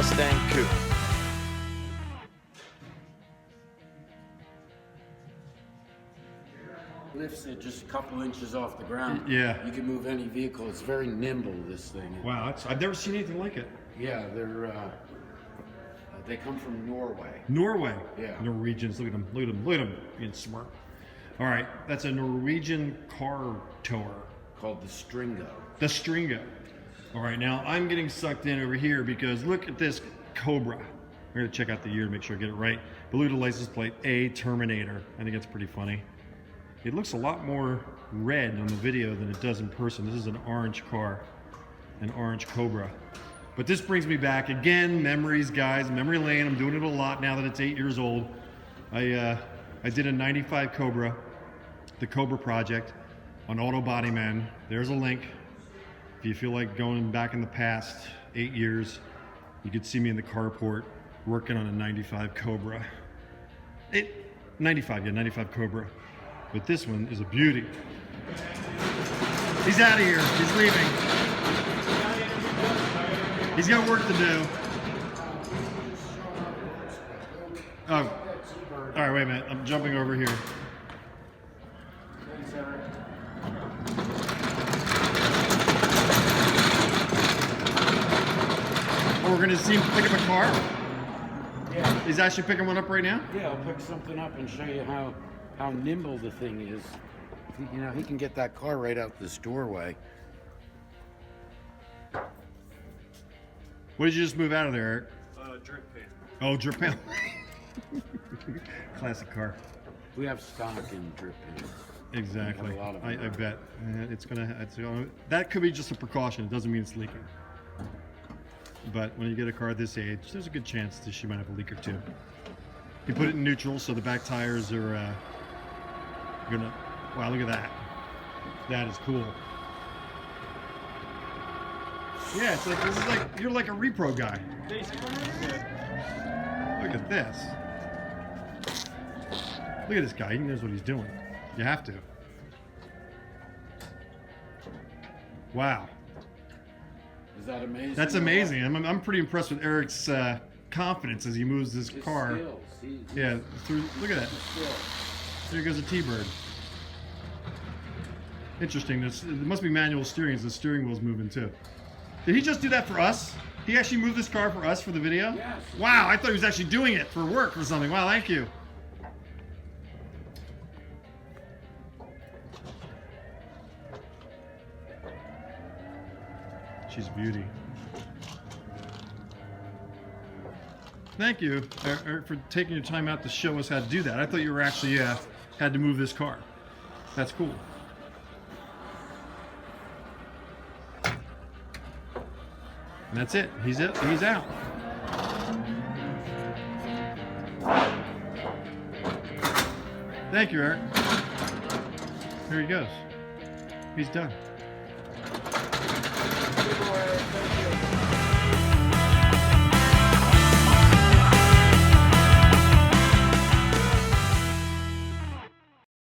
Mustang Coupe. Lifts it just a couple inches off the ground. Yeah. You can move any vehicle. It's very nimble, this thing. Wow, I've never seen anything like it. Yeah, they come from Norway. Norway. Yeah. Norwegians. Look at them. Look at them. Look at them being smart. All right, that's a Norwegian car tower Called the Stringo. The Stringo. All right, now I'm getting sucked in over here because look at this Cobra. We're gonna check out the year to make sure I get it right. But look at the license plate, A Terminator. I think that's pretty funny. It looks a lot more red on the video than it does in person. This is an orange car, an orange Cobra. But this brings me back again, memories, guys, memory lane. I'm doing it a lot now that it's 8 years old. I did a 95 Cobra, the Cobra project on Auto Body Man. There's a link. If you feel like going back in the past 8 years, you could see me in the carport working on a 95 Cobra. 95 Cobra. But this one is a beauty. He's out of here. He's leaving. He's got work to do. Oh. All right, wait a minute. I'm jumping over here. Oh, we're gonna see him pick up a car? Yeah. He's actually picking one up right now? Yeah, I'll pick something up and show you how nimble the thing is. You know, he can get that car right out this doorway. What did you just move out of there, Eric? Drip pan. Oh, drip pan. Classic car. We have stock in drip pans. Exactly. We have a lot of I them. bet. It's gonna, that could be just a precaution. It doesn't mean it's leaking. But when you get a car this age, there's a good chance that she might have a leak or two. You put it in neutral, so the back tires are gonna. Wow, look at that. That is cool. Yeah, it's like this is like you're like a repro guy. Look at this. Look at this guy. He knows what he's doing. You have to. Wow. Is that amazing? That's amazing. I'm pretty impressed with Eric's confidence as he moves this His car. skills. Yeah, through. Look at that. Skills. There goes a Tbird. Interesting. It must be manual steering, as the steering wheel's moving too. Did he just do that for us? He actually moved this car for us for the video? Yes. Wow, I thought he was actually doing it for work or something. Wow, thank you. She's a beauty. Thank you, Eric, for taking your time out to show us how to do that. I thought you were actually had to move this car. That's cool. And that's it. He's out. Thank you, Eric. Here he goes. He's done.